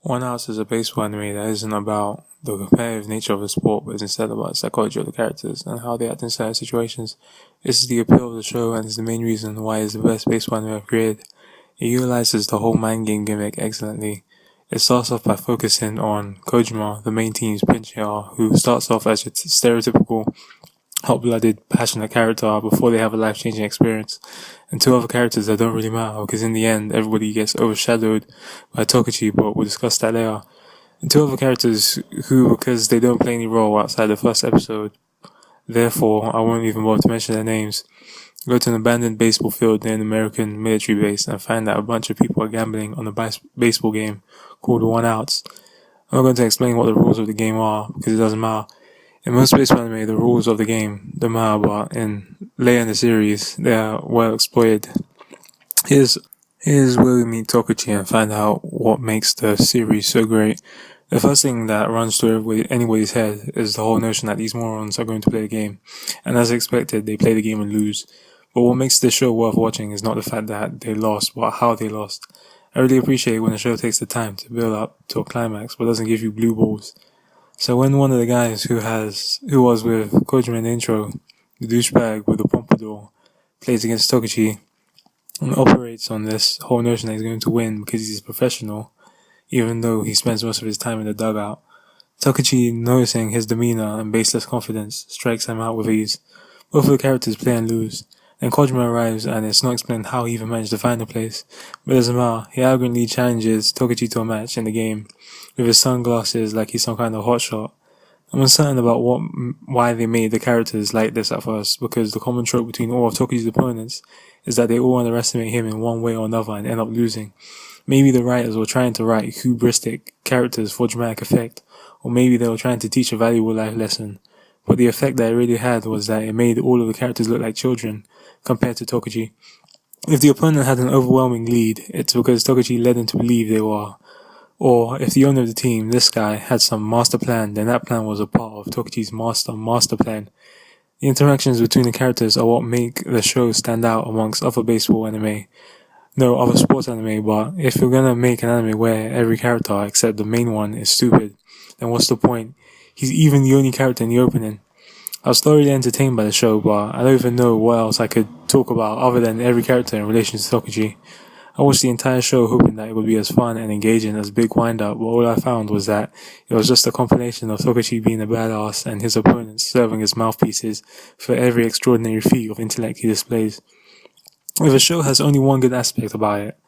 One House is a baseball anime that isn't about the competitive nature of the sport, but is instead about the psychology of the characters and how they act in certain situations. This is the appeal of the show and is the main reason why it's the best baseball anime I've created. It utilizes the whole mind game gimmick excellently. It starts off by focusing on Kojima, the main team's pinch hitter, who starts off as your stereotypical hot-blooded, passionate character before they have a life-changing experience, and two other characters that don't really matter because in the end everybody gets overshadowed by Tokichi, but we'll discuss that later. And two other characters who, because they don't play any role outside the first episode, therefore I won't even bother to mention their names, go to an abandoned baseball field near an American military base and find that a bunch of people are gambling on a baseball game called One Outs. I'm not going to explain what the rules of the game are because it doesn't matter. In most baseball anime, the rules of the game don't matter, but later in the series, they are well exploited. Here's where we meet Tokichi and find out what makes the series so great. The first thing that runs through anybody's head is the whole notion that these morons are going to play the game. And as expected, they play the game and lose. But what makes this show worth watching is not the fact that they lost, but how they lost. I really appreciate when a show takes the time to build up to a climax, but doesn't give you blue balls. So when one of the guys who was with Kojima in the intro, the douchebag with the pompadour, plays against Tokichi and operates on this whole notion that he's going to win because he's a professional, even though he spends most of his time in the dugout, Tokichi, noticing his demeanor and baseless confidence, strikes him out with ease. Both of the characters play and lose. Then Kojima arrives and it's not explained how he even managed to find the place, but it doesn't matter. He arrogantly challenges Tokichi to a match in the game, with his sunglasses like he's some kind of hotshot. I'm uncertain about why they made the characters like this at first, because the common trope between all of Tokichi's opponents is that they all underestimate him in one way or another and end up losing. Maybe the writers were trying to write hubristic characters for dramatic effect, or maybe they were trying to teach a valuable life lesson. But the effect that it really had was that it made all of the characters look like children compared to Tokichi. If the opponent had an overwhelming lead, it's because Tokichi led them to believe they were. Or if the owner of the team, this guy, had some master plan, then that plan was a part of Tokichi's master plan. The interactions between the characters are what make the show stand out amongst other baseball anime. No, other sports anime, but if you're gonna make an anime where every character except the main one is stupid, then what's the point? He's even the only character in the opening. I was thoroughly entertained by the show, but I don't even know what else I could talk about other than every character in relation to Tokichi. I watched the entire show hoping that it would be as fun and engaging as Big Wind-Up, but all I found was that it was just a compilation of Tokichi being a badass and his opponents serving as mouthpieces for every extraordinary feat of intellect he displays. If a show has only one good aspect about it,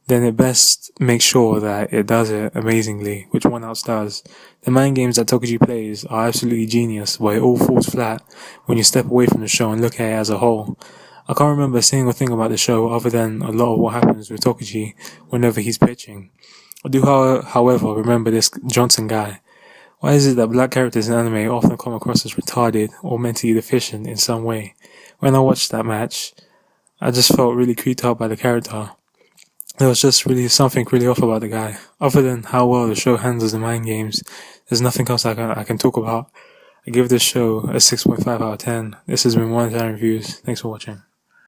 then it best make sure that it does it amazingly, which One Outs does. The mind games that Tokichi plays are absolutely genius, but it all falls flat when you step away from the show and look at it as a whole. I can't remember a single thing about the show other than a lot of what happens with Tokichi whenever he's pitching. I do, however, remember this Johnson guy. Why is it that black characters in anime often come across as retarded or mentally deficient in some way? When I watched that match, I just felt really creeped out by the character. There was just really something really off about the guy. Other than how well the show handles the mind games, there's nothing else I can talk about. I give this show a 6.5 out of 10. This has been One Time Reviews. Thanks for watching.